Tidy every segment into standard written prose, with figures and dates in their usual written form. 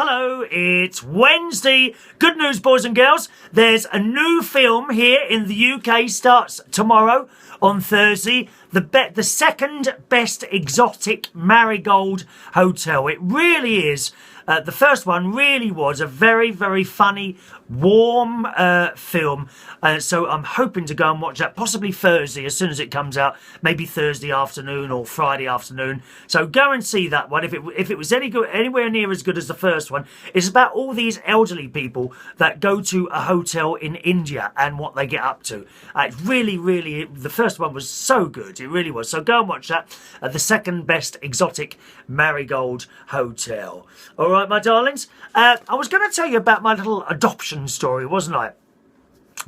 Hello, it's Wednesday. Good news, boys and girls. There's a new film here in the UK, starts tomorrow on Thursday. The second best exotic Marigold Hotel. It really is. The first one really was a very, very funny, warm film. So I'm hoping to go and watch that possibly Thursday as soon as it comes out. Maybe Thursday afternoon or Friday afternoon. So go and see that one. If it was anywhere near as good as the first one, it's about all these elderly people that go to a hotel in India and what they get up to. It's really, the first one was so good. It really was. So go and watch that. The second best exotic Marigold Hotel. All right, my darlings. I was going to tell you about my little adoption story, wasn't I?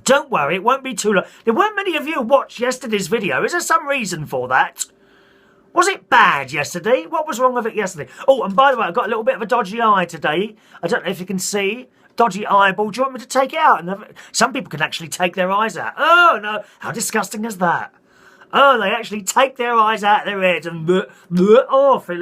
Don't worry, it won't be too long. There weren't many of you who watched yesterday's video. Is there some reason for that? Was it bad yesterday? What was wrong with it yesterday? Oh, and by the way, I've got a little bit of a dodgy eye today. I don't know if you can see. Dodgy eyeball. Do you want me to take it out? Some people can actually take their eyes out. Oh, no. How disgusting is that? Oh, they actually take their eyes out of their heads and feel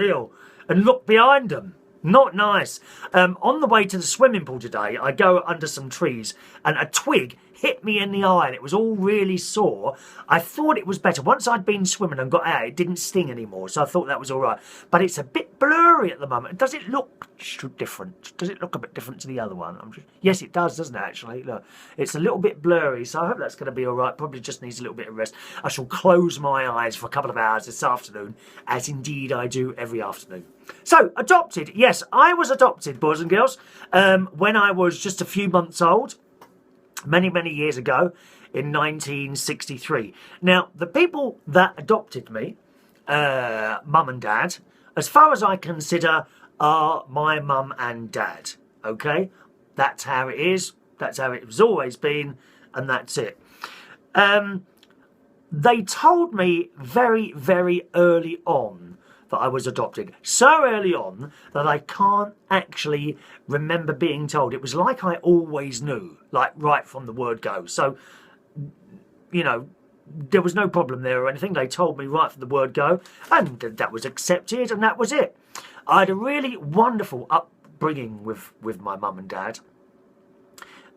ill and look behind them. Not nice. On the way to the swimming pool today, I go under some trees and a twig hit me in the eye and it was all really sore. I thought it was better. Once I'd been swimming and got out, it didn't sting anymore, so I thought that was all right. But it's a bit blurry at the moment. Does it look different? Does it look a bit different to the other one? Yes, it does, doesn't it, actually? Look, it's a little bit blurry, so I hope that's going to be all right. Probably just needs a little bit of rest. I shall close my eyes for a couple of hours this afternoon, as indeed I do every afternoon. So, adopted. Yes, I was adopted, boys and girls, when I was just a few months old. Many years ago in 1963. Now, the people that adopted me, mum and dad, as far as I consider, are my mum and dad. Okay? That's how it is. That's how it has always been. And that's it. They told me very early on that I was adopted. So early on that I can't actually remember being told. It was like I always knew, like right from the word go. So, you know, there was no problem there or anything. They told me right from the word go, and that was accepted, and that was it. I had a really wonderful upbringing with my mum and dad.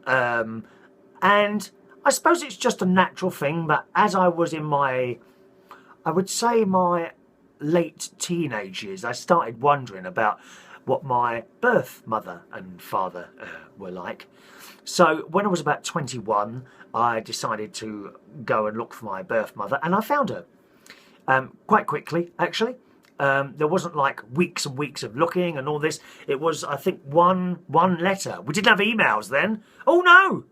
And I suppose it's just a natural thing, but as I was in my, I would say my late teenage years, I started wondering about what my birth mother and father were like. So when I was about 21, I decided to go and look for my birth mother, and I found her quite quickly, actually. There wasn't like weeks and weeks of looking and all this. It was, I think, one letter. We didn't have emails then. Oh no!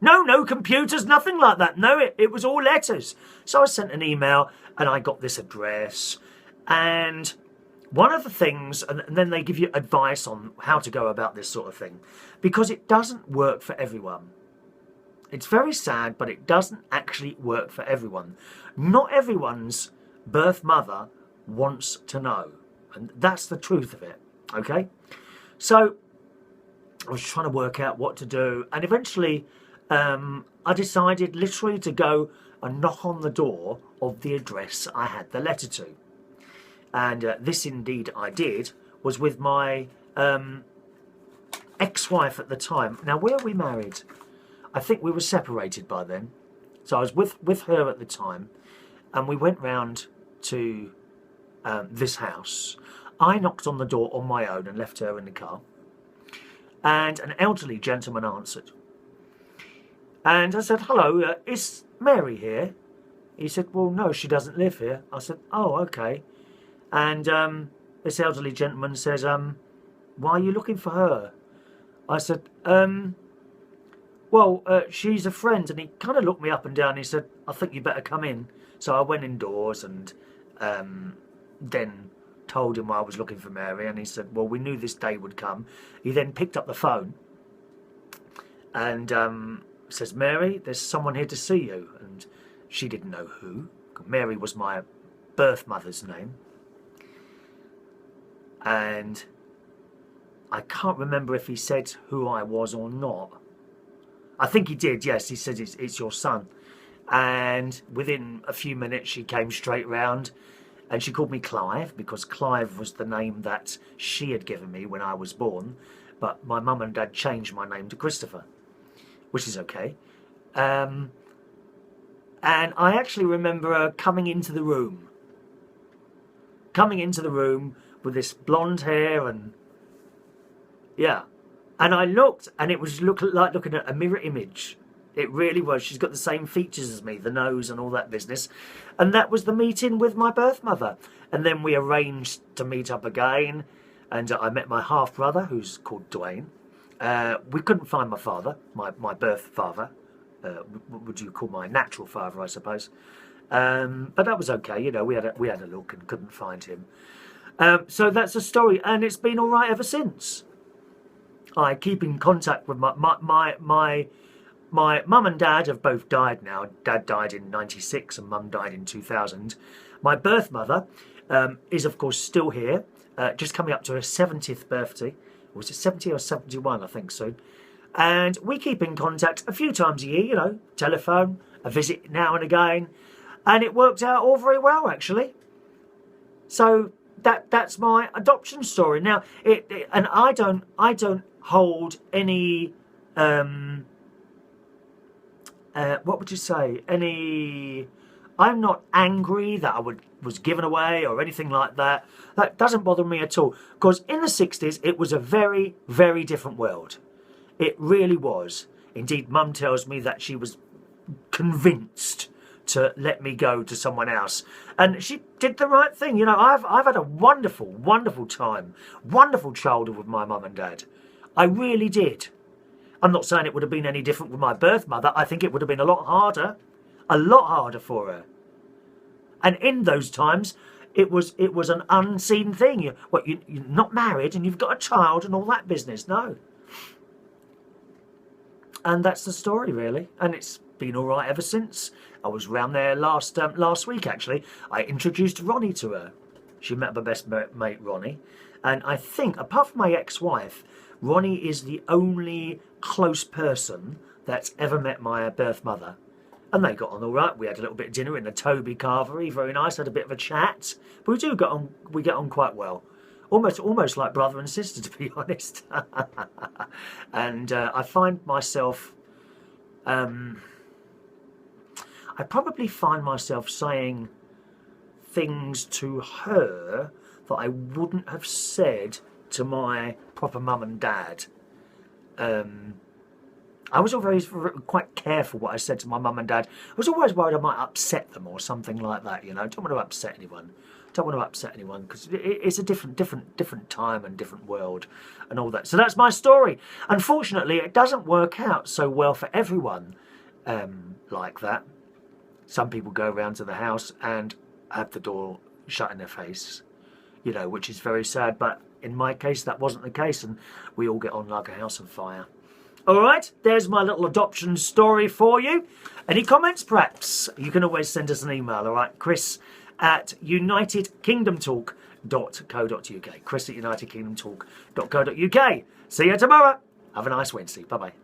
No computers, nothing like that. No, it was all letters. So I sent an email and I got this address. And one of the things, and then they give you advice on how to go about this sort of thing, because it doesn't work for everyone. It's very sad, but it doesn't actually work for everyone. Not everyone's birth mother wants to know. And that's the truth of it, okay? So I was trying to work out what to do. And eventually I decided literally to go and knock on the door of the address I had the letter to. And this indeed I did, was with my ex-wife at the time. Now, were we married? I think we were separated by then. So I was with her at the time, and we went round to this house. I knocked on the door on my own and left her in the car. And an elderly gentleman answered. And I said, hello, is Mary here? He said, well, no, she doesn't live here. I said, oh, okay. And this elderly gentleman says, why are you looking for her? I said, well, she's a friend. And he kind of looked me up and down. He said, I think you better come in. So I went indoors and then told him I was looking for Mary. And he said, well, we knew this day would come. He then picked up the phone and says, Mary, there's someone here to see you. And she didn't know who. Mary was my birth mother's name. And I can't remember if he said who I was or not. I think he did, yes. He said, it's your son. And within a few minutes, she came straight round And she called me Clive because Clive was the name that she had given me when I was born. But my mum and dad changed my name to Christopher, which is okay. And I actually remember her coming into the room with this blonde hair and, yeah. And I looked, and it was like looking at a mirror image. It really was. She's got the same features as me, the nose and all that business. And that was the meeting with my birth mother. And then we arranged to meet up again. And I met my half-brother, who's called Dwayne. We couldn't find my father, my birth father. Would you call my natural father, I suppose. But that was okay. You know, we had a look and couldn't find him. So that's the story. And it's been all right ever since. I keep in contact with my mum and dad have both died now. Dad died in 96 and mum died in 2000. My birth mother is, of course, still here, just coming up to her 70th birthday. Or was it 70 or 71, I think so. And we keep in contact a few times a year, you know, telephone, a visit now and again. And it worked out all very well, actually. So that's my adoption story. Now, and I don't hold any... what would you say? I'm not angry that I was given away or anything like that. That doesn't bother me at all. Because in the 60s, it was a very, very different world. It really was. Indeed, Mum tells me that she was convinced to let me go to someone else. And she did the right thing. You know, I've had a wonderful, wonderful time. Wonderful childhood with my mum and dad. I really did. I'm not saying it would have been any different with my birth mother. I think it would have been a lot harder for her. And in those times, it was an unseen thing. You're not married and you've got a child and all that business. No. And that's the story, really. And it's been all right ever since. I was round there last week, actually. I introduced Ronnie to her. She met my best mate, Ronnie. And I think, apart from my ex-wife, Ronnie is the only close person that's ever met my birth mother. And they got on all right. We had a little bit of dinner in the Toby Carvery, very nice, had a bit of a chat. But we get on quite well. Almost like brother and sister, to be honest. And I find myself... I probably find myself saying things to her that I wouldn't have said to my proper mum and dad. I was always quite careful what I said to my mum and dad. I was always worried I might upset them or something like that, you know. Don't want to upset anyone. Don't want to upset anyone because it's a different time and different world and all that. So that's my story. Unfortunately, it doesn't work out so well for everyone like that. Some people go around to the house and have the door shut in their face, you know, which is very sad. But in my case, that wasn't the case, and we all get on like a house on fire. All right, there's my little adoption story for you. Any comments, perhaps? You can always send us an email, all right? Chris@unitedkingdomtalk.co.uk. Chris@unitedkingdomtalk.co.uk. See you tomorrow. Have a nice Wednesday. Bye-bye.